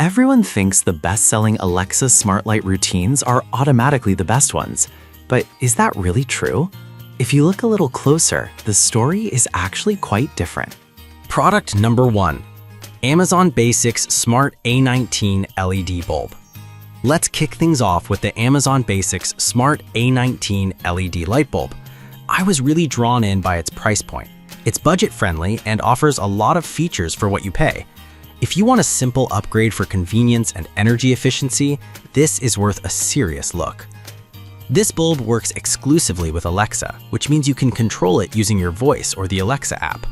Everyone thinks the best-selling Alexa smart light routines are automatically the best ones. But is that really true? If you look a little closer, the story is actually quite different. Product number 1. Amazon Basics Smart A19 LED Bulb. Let's kick things off with the Amazon Basics Smart A19 LED light bulb. I was really drawn in by its price point. It's budget-friendly and offers a lot of features for what you pay. If you want a simple upgrade for convenience and energy efficiency, this is worth a serious look. This bulb works exclusively with Alexa, which means you can control it using your voice or the Alexa app.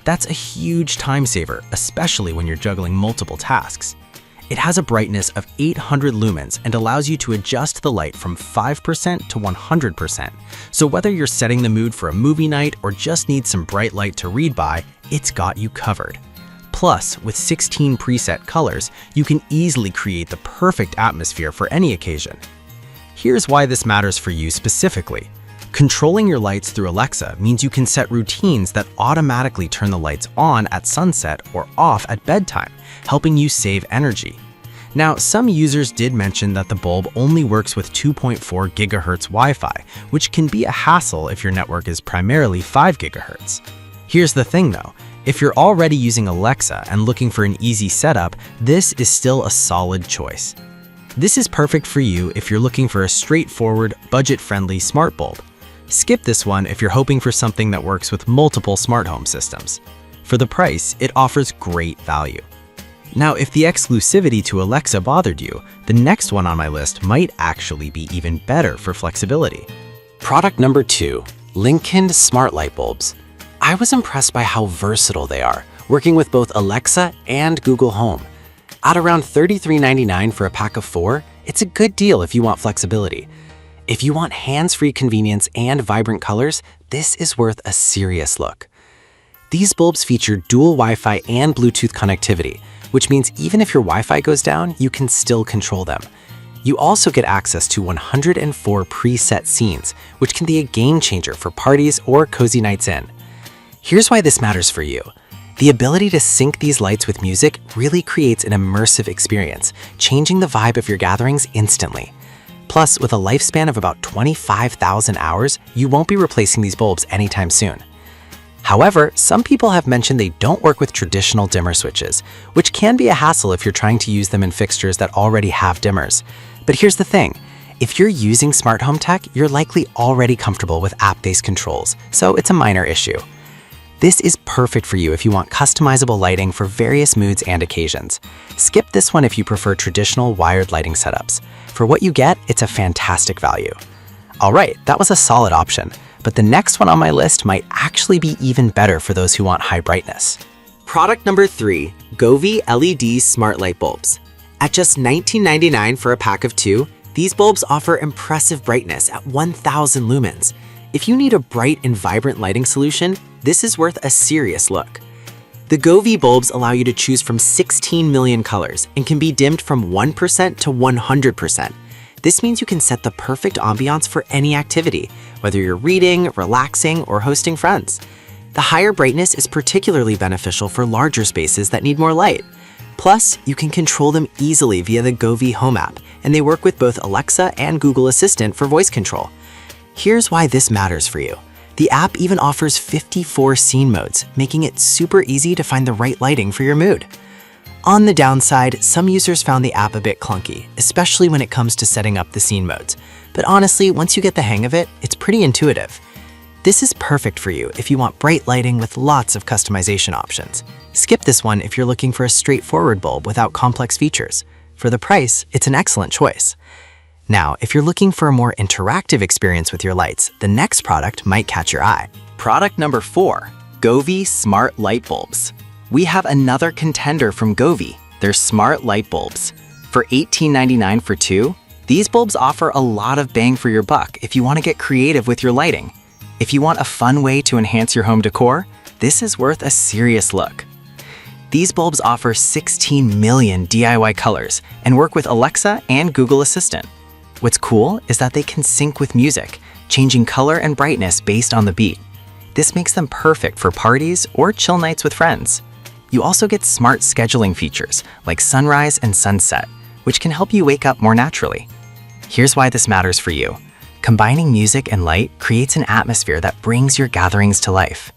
That's a huge time saver, especially when you're juggling multiple tasks. It has a brightness of 800 lumens and allows you to adjust the light from 5% to 100%. So whether you're setting the mood for a movie night or just need some bright light to read by, it's got you covered. Plus, with 16 preset colors, you can easily create the perfect atmosphere for any occasion. Here's why this matters for you specifically. Controlling your lights through Alexa means you can set routines that automatically turn the lights on at sunset or off at bedtime, helping you save energy. Now, some users did mention that the bulb only works with 2.4 GHz Wi-Fi, which can be a hassle if your network is primarily 5 GHz. Here's the thing though, if you're already using Alexa and looking for an easy setup, this is still a solid choice. This is perfect for you if you're looking for a straightforward, budget-friendly smart bulb. Skip this one if you're hoping for something that works with multiple smart home systems. For the price, it offers great value. Now, if the exclusivity to Alexa bothered you, the next one on my list might actually be even better for flexibility. Product number 2. Lincoln Smart Light Bulbs. I was impressed by how versatile they are, working with both Alexa and Google Home. At around $33.99 for a pack of 4, it's a good deal if you want flexibility. If you want hands-free convenience and vibrant colors, this is worth a serious look. These bulbs feature dual Wi-Fi and Bluetooth connectivity, which means even if your Wi-Fi goes down, you can still control them. You also get access to 104 preset scenes, which can be a game changer for parties or cozy nights in. Here's why this matters for you. The ability to sync these lights with music really creates an immersive experience, changing the vibe of your gatherings instantly. Plus, with a lifespan of about 25,000 hours, you won't be replacing these bulbs anytime soon. However, some people have mentioned they don't work with traditional dimmer switches, which can be a hassle if you're trying to use them in fixtures that already have dimmers. But here's the thing. If you're using smart home tech, you're likely already comfortable with app-based controls, so it's a minor issue. This is perfect for you if you want customizable lighting for various moods and occasions. Skip this one if you prefer traditional wired lighting setups. For what you get, it's a fantastic value. All right, that was a solid option, but the next one on my list might actually be even better for those who want high brightness. Product number 3, Govee LED Smart Light Bulbs. At just $19.99 for a pack of 2, these bulbs offer impressive brightness at 1,000 lumens. If you need a bright and vibrant lighting solution, this is worth a serious look. The Govee bulbs allow you to choose from 16 million colors and can be dimmed from 1% to 100%. This means you can set the perfect ambiance for any activity, whether you're reading, relaxing, or hosting friends. The higher brightness is particularly beneficial for larger spaces that need more light. Plus, you can control them easily via the Govee Home app, and they work with both Alexa and Google Assistant for voice control. Here's why this matters for you. The app even offers 54 scene modes, making it super easy to find the right lighting for your mood. On the downside, some users found the app a bit clunky, especially when it comes to setting up the scene modes. But honestly, once you get the hang of it, it's pretty intuitive. This is perfect for you if you want bright lighting with lots of customization options. Skip this one if you're looking for a straightforward bulb without complex features. For the price, it's an excellent choice. Now, if you're looking for a more interactive experience with your lights, the next product might catch your eye. Product number 4, Govee Smart Light Bulbs. We have another contender from Govee, their smart light bulbs. For $18.99 for 2, these bulbs offer a lot of bang for your buck if you want to get creative with your lighting. If you want a fun way to enhance your home decor, this is worth a serious look. These bulbs offer 16 million DIY colors and work with Alexa and Google Assistant. What's cool is that they can sync with music, changing color and brightness based on the beat. This makes them perfect for parties or chill nights with friends. You also get smart scheduling features like sunrise and sunset, which can help you wake up more naturally. Here's why this matters for you. Combining music and light creates an atmosphere that brings your gatherings to life.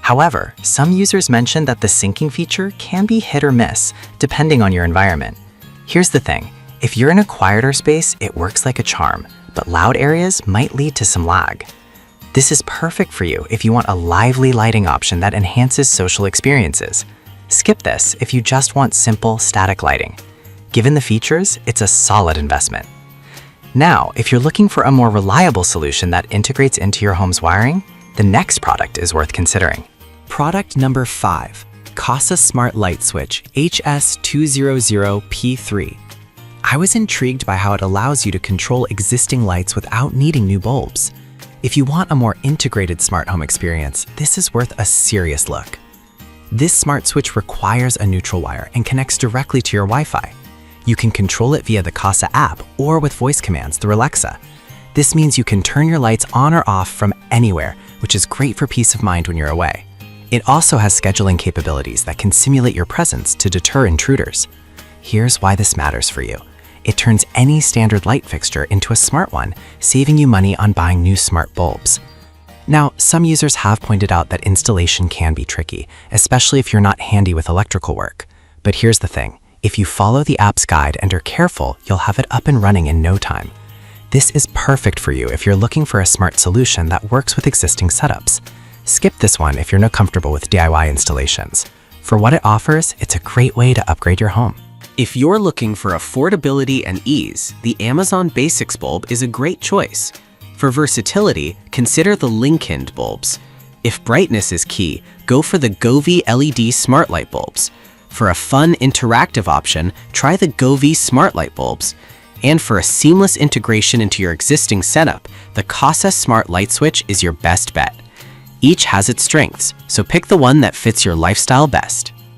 However, some users mention that the syncing feature can be hit or miss, depending on your environment. Here's the thing. If you're in a quieter space, it works like a charm, but loud areas might lead to some lag. This is perfect for you if you want a lively lighting option that enhances social experiences. Skip this if you just want simple, static lighting. Given the features, it's a solid investment. Now, if you're looking for a more reliable solution that integrates into your home's wiring, the next product is worth considering. Product number 5, Casa Smart Light Switch HS200P3. I was intrigued by how it allows you to control existing lights without needing new bulbs. If you want a more integrated smart home experience, this is worth a serious look. This smart switch requires a neutral wire and connects directly to your Wi-Fi. You can control it via the Casa app or with voice commands through Alexa. This means you can turn your lights on or off from anywhere, which is great for peace of mind when you're away. It also has scheduling capabilities that can simulate your presence to deter intruders. Here's why this matters for you. It turns any standard light fixture into a smart one, saving you money on buying new smart bulbs. Now, some users have pointed out that installation can be tricky, especially if you're not handy with electrical work. But here's the thing. If you follow the app's guide and are careful, you'll have it up and running in no time. This is perfect for you if you're looking for a smart solution that works with existing setups. Skip this one if you're not comfortable with DIY installations. For what it offers, it's a great way to upgrade your home. If you're looking for affordability and ease, the Amazon Basics bulb is a great choice. For versatility, consider the Linkind bulbs. If brightness is key, go for the Govee LED smart light bulbs. For a fun, interactive option, try the Govee smart light bulbs. And for a seamless integration into your existing setup, the Casa Smart Light Switch is your best bet. Each has its strengths, so pick the one that fits your lifestyle best.